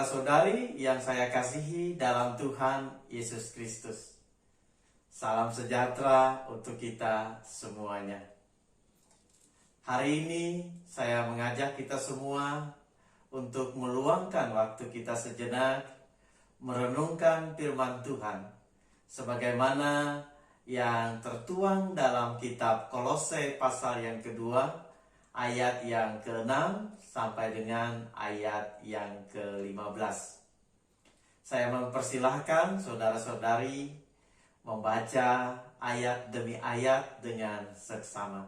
saudara-saudari yang saya kasihi dalam Tuhan Yesus Kristus. Salam sejahtera untuk kita semuanya. Hari ini saya mengajak kita semua untuk meluangkan waktu kita sejenak merenungkan firman Tuhan sebagaimana yang tertuang dalam kitab Kolose pasal yang kedua, ayat yang ke-6 sampai dengan ayat yang ke-15. Saya mempersilahkan saudara-saudari membaca ayat demi ayat dengan seksama.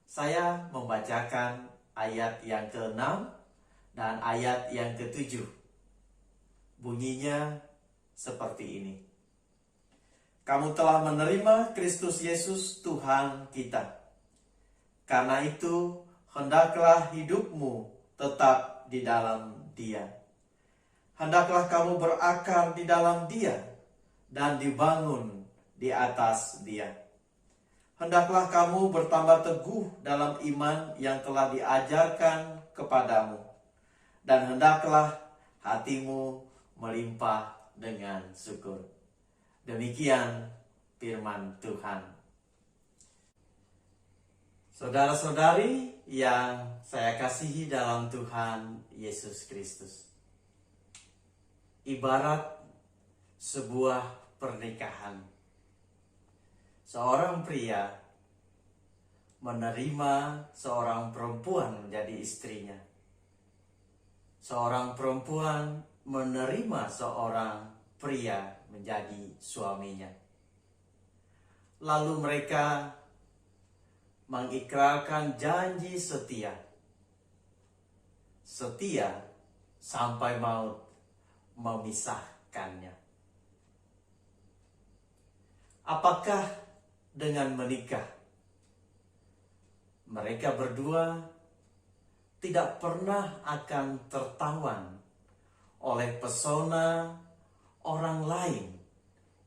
Saya membacakan ayat yang ke-6 dan ayat yang ke-7. Bunyinya seperti ini. Kamu telah menerima Kristus Yesus Tuhan kita. Karena itu, hendaklah hidupmu tetap di dalam Dia. Hendaklah kamu berakar di dalam Dia dan dibangun di atas Dia. Hendaklah kamu bertambah teguh dalam iman yang telah diajarkan kepadamu. Dan hendaklah hatimu melimpah dengan syukur. Demikian firman Tuhan. Saudara-saudari yang saya kasihi dalam Tuhan Yesus Kristus. Ibarat sebuah pernikahan. Seorang pria menerima seorang perempuan menjadi istrinya. Seorang perempuan menerima seorang pria menjadi suaminya. Lalu mereka mengikrarkan janji setia. Setia sampai maut memisahkannya. Apakah dengan menikah mereka berdua tidak pernah akan tertawan oleh pesona orang lain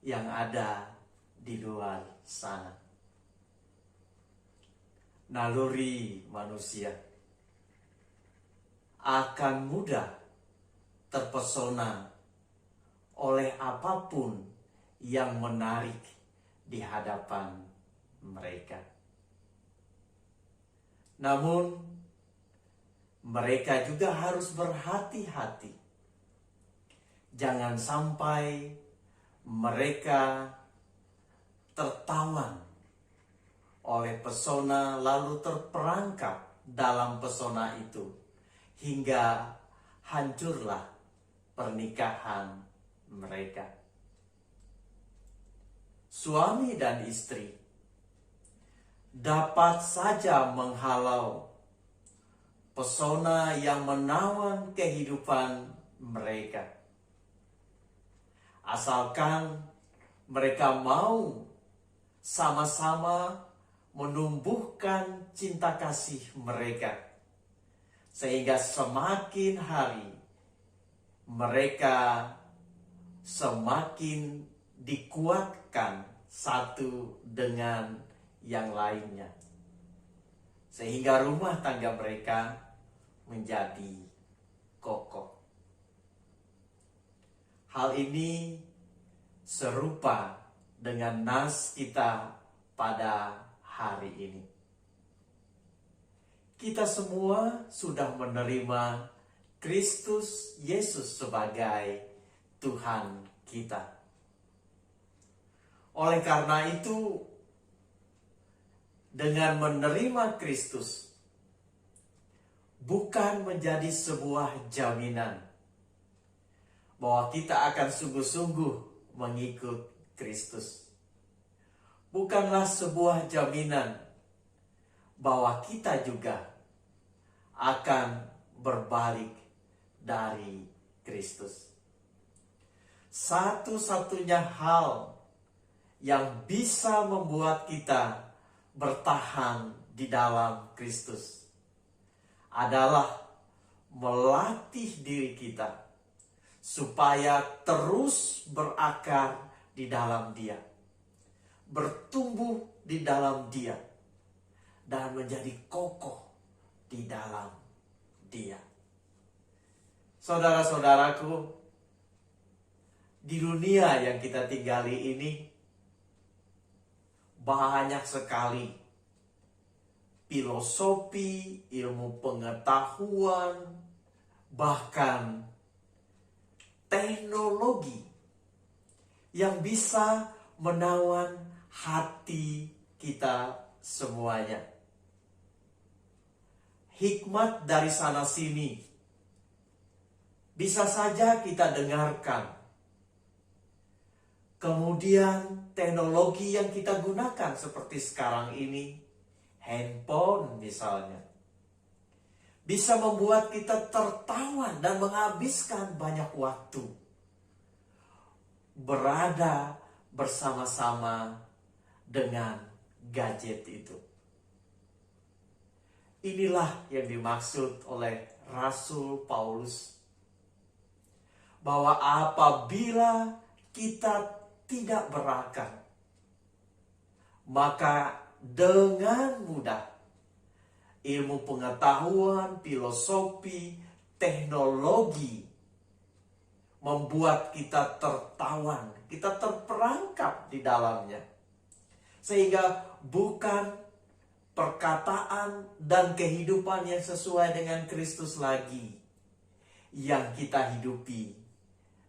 yang ada di luar sana? Naluri manusia akan mudah terpesona oleh apapun yang menarik di hadapan mereka. Namun, mereka juga harus berhati-hati. Jangan sampai mereka tertawan oleh pesona lalu terperangkap dalam pesona itu hingga hancurlah pernikahan mereka. Suami dan istri dapat saja menghalau pesona yang menawan kehidupan mereka, asalkan mereka mau sama-sama menumbuhkan cinta kasih mereka, sehingga semakin hari mereka semakin dikuatkan satu dengan yang lainnya, sehingga rumah tangga mereka menjadi kokoh. Hal ini serupa dengan nas kita pada hari ini. Kita semua sudah menerima Kristus Yesus sebagai Tuhan kita. Oleh karena itu, dengan menerima Kristus bukan menjadi sebuah jaminan bahwa kita akan sungguh-sungguh mengikut Kristus. Bukanlah sebuah jaminan bahwa kita juga akan berbalik dari Kristus. Satu-satunya hal yang bisa membuat kita bertahan di dalam Kristus adalah melatih diri kita supaya terus berakar di dalam Dia, bertumbuh di dalam Dia, dan menjadi kokoh di dalam Dia. Saudara-saudaraku, di dunia yang kita tinggali ini banyak sekali filosofi, ilmu pengetahuan, bahkan teknologi yang bisa menawan hati kita semuanya. Hikmat dari sana sini bisa saja kita dengarkan. Kemudian teknologi yang kita gunakan seperti sekarang ini, handphone misalnya, bisa membuat kita tertawan dan menghabiskan banyak waktu berada bersama-sama dengan gadget itu. Inilah yang dimaksud oleh Rasul Paulus, bahwa apabila kita tidak berakal, maka dengan mudah ilmu pengetahuan, filosofi, teknologi membuat kita tertawan, kita terperangkap di dalamnya. Sehingga bukan perkataan dan kehidupan yang sesuai dengan Kristus lagi yang kita hidupi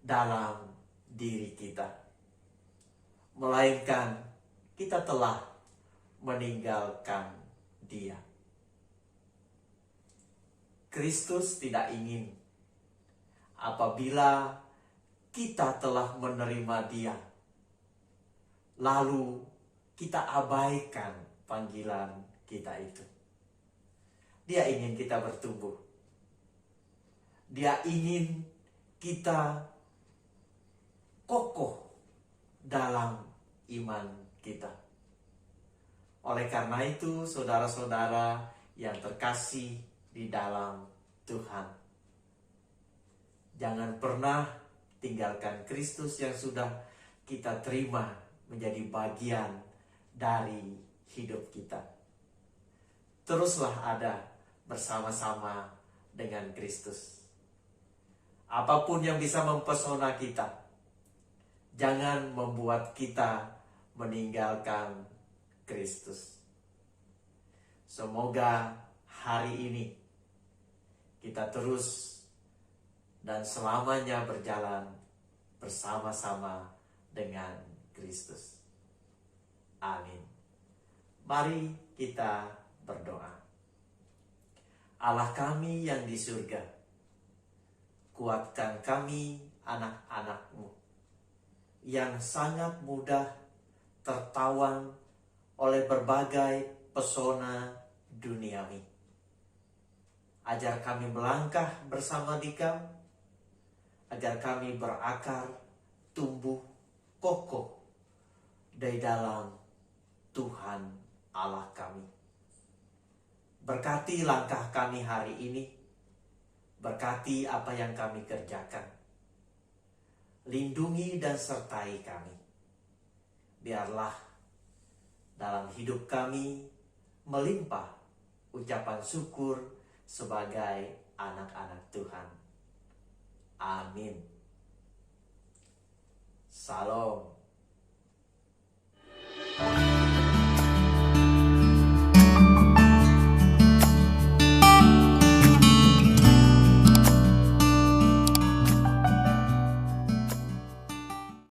dalam diri kita, melainkan kita telah meninggalkan Dia. Kristus tidak ingin apabila kita telah menerima Dia, lalu kita abaikan panggilan kita itu. Dia ingin kita bertumbuh. Dia ingin kita kokoh dalam iman kita. Oleh karena itu, saudara-saudara yang terkasih di dalam Tuhan, jangan pernah tinggalkan Kristus yang sudah kita terima menjadi bagian dari hidup kita. Teruslah ada bersama-sama dengan Kristus. Apapun yang bisa mempesona kita, jangan membuat kita meninggalkan Kristus. Semoga hari ini kita terus dan selamanya berjalan bersama-sama dengan Kristus. Amin. Mari kita berdoa. Allah kami yang di surga, kuatkan kami anak-anak-Mu yang sangat mudah tertawan oleh berbagai pesona duniawi. Ajar kami melangkah bersama Dikau, agar kami berakar, tumbuh, kokoh di dalam Tuhan Allah kami. Berkati langkah kami hari ini, berkati apa yang kami kerjakan. Lindungi dan sertai kami. Biarlah dalam hidup kami melimpah ucapan syukur sebagai anak-anak Tuhan. Amin. Salam.